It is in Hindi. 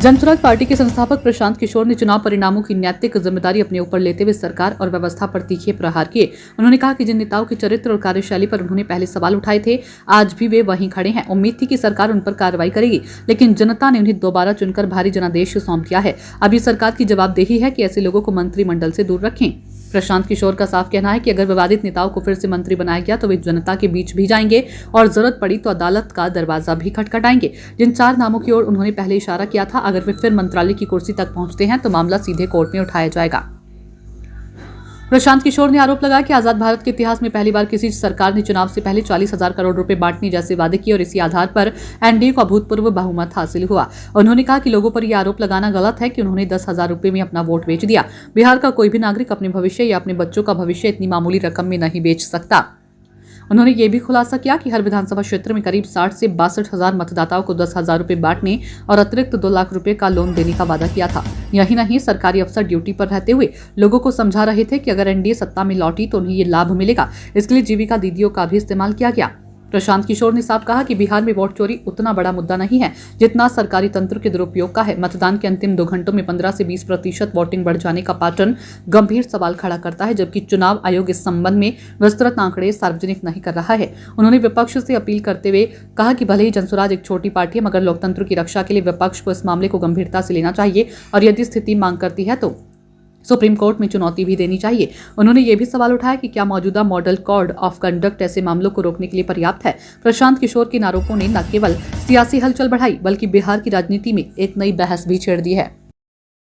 जनसुराज पार्टी के संस्थापक प्रशांत किशोर ने चुनाव परिणामों की नैतिक जिम्मेदारी अपने ऊपर लेते हुए सरकार और व्यवस्था पर तीखे प्रहार किए। उन्होंने कहा कि जिन नेताओं के चरित्र और कार्यशैली पर उन्होंने पहले सवाल उठाए थे, आज भी वे वहीं खड़े हैं। उम्मीद थी कि सरकार उन पर कार्रवाई करेगी, लेकिन जनता ने उन्हें दोबारा चुनकर भारी जनादेश सौंप दिया है। अब ये सरकार की जवाबदेही है कि ऐसे लोगों को मंत्रिमंडल से दूर रखें। प्रशांत किशोर का साफ कहना है कि अगर विवादित नेताओं को फिर से मंत्री बनाया गया तो वे जनता के बीच भी जाएंगे और जरूरत पड़ी तो अदालत का दरवाजा भी खटखटाएंगे। जिन 4 नामों की ओर उन्होंने पहले इशारा किया था, अगर वे फिर मंत्रालय की कुर्सी तक पहुंचते हैं तो मामला सीधे कोर्ट में उठाया जाएगा। प्रशांत किशोर ने आरोप लगाया कि आजाद भारत के इतिहास में पहली बार किसी सरकार ने चुनाव से पहले 40,000 करोड़ रुपए बांटने जैसे वादे किए और इसी आधार पर एनडीए को अभूतपूर्व बहुमत हासिल हुआ। उन्होंने कहा कि लोगों पर यह आरोप लगाना गलत है कि उन्होंने 10,000 रुपए में अपना वोट बेच दिया। बिहार का कोई भी नागरिक अपने भविष्य या अपने बच्चों का भविष्य इतनी मामूली रकम में नहीं बेच सकता। उन्होंने ये भी खुलासा किया कि हर विधानसभा क्षेत्र में करीब 60 से 62,000 मतदाताओं को 10,000 रुपए बांटने और अतिरिक्त 2 लाख रुपए का लोन देने का वादा किया था। यही नहीं, सरकारी अफसर ड्यूटी पर रहते हुए लोगों को समझा रहे थे कि अगर एनडीए सत्ता में लौटी तो उन्हें ये लाभ मिलेगा। इसके लिए जीविका दीदियों का भी इस्तेमाल किया गया। प्रशांत किशोर ने साफ कहा कि बिहार में वोट चोरी उतना बड़ा मुद्दा नहीं है जितना सरकारी तंत्र के दुरुपयोग का है। मतदान के अंतिम 2 घंटों में 15 से 20% वोटिंग बढ़ जाने का पैटर्न गंभीर सवाल खड़ा करता है, जबकि चुनाव आयोग इस संबंध में विस्तृत आंकड़े सार्वजनिक नहीं कर रहा है। उन्होंने विपक्ष से अपील करते हुए कहा कि भले ही जनसुराज एक छोटी पार्टी है, मगर लोकतंत्र की रक्षा के लिए विपक्ष को इस मामले को गंभीरता से लेना चाहिए और यदि स्थिति मांग करती है तो सुप्रीम कोर्ट में चुनौती भी देनी चाहिए। उन्होंने ये भी सवाल उठाया कि क्या मौजूदा मॉडल कोड ऑफ कंडक्ट ऐसे मामलों को रोकने के लिए पर्याप्त है। प्रशांत किशोर के इन आरोपों ने न केवल सियासी हलचल बढ़ाई बल्कि बिहार की राजनीति में एक नई बहस भी छेड़ दी है।